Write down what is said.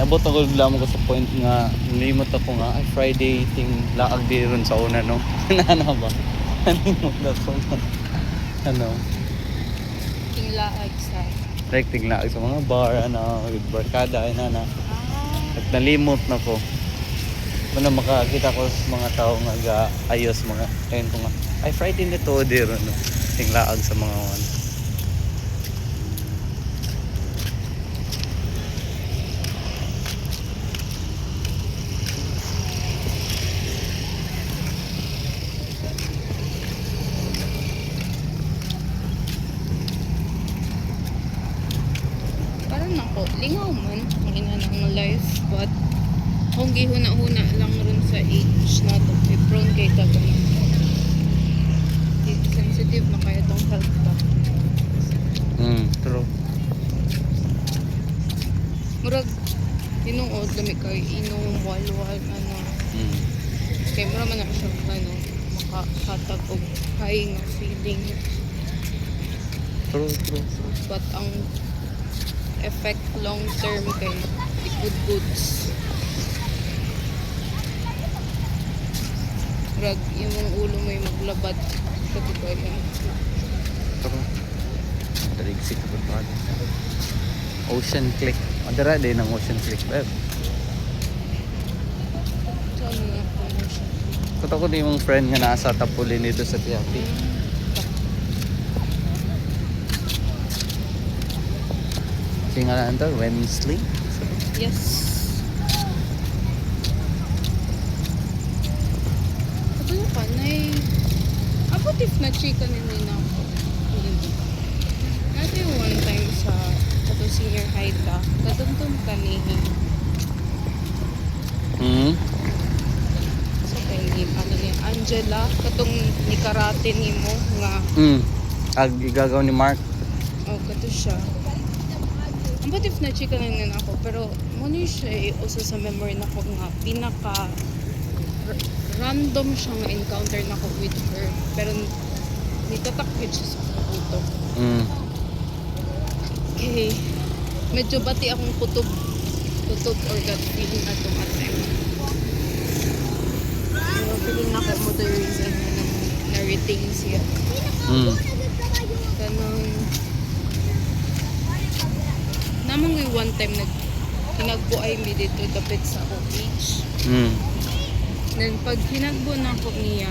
Nabot ako lamang ko sa point nga nalimot ako nga ay Friday ting laag di ron sa una no. Nana ba? Nalimot ako nga. Ano? Tinglaag sa. Like ting laag sa mga bar with barkada ay nana. Ah, At nalimot na ko. Ano makakita ko sa mga tao nga ayos mga ayun ko nga. Ay Friday na to di ron no. Ting laag sa mga one. parang nako, lingaw man ang ina ng life, but kung gihuna-huna lang ron sa age na to, may prone kay ka ganun. Sensitive na kaya tong health ba. True. Murag, tinuod, lami kay inom, walwal, ano. Kaya mura man na siya, ano, makakatag o high nga feeling. True. But ang effect long term kay ikod goods. Murag, yung mga ulo mo yung maglabad. Kasi ko yan. True. Daligsik ko pa. Ocean Click. Madara din ng Ocean Click, babe. Saan nga po mo siya? Kuto ko din yung friend nga nasa tapulin dito sa Piapi. Kasi nga lang ito, Wednesday. Yes. Ito yung panay. Abot if na-chika nila na ako. Natin yung one time sa kato senior high ta. Katuntun ka ni sa kay ano ni Angela. Katong ni karate ni mo nga. Ag igagaw ni Mark. Oh, kato siya. Abot if na-chika nila na ako. Pero muna siya uso sa memory na ko nga. Pinaka random siya nga encounter na ko with her. Pero nitatakit siya sa puto. Okay. Medyo bati akong kutob or gut feeling at tumat time. Pero feeling na ko mo the reason na retain siya. Ganun. Namang may one time hinagbuay mi dito dapit sa beach. Then pag hinagbo na ako niya,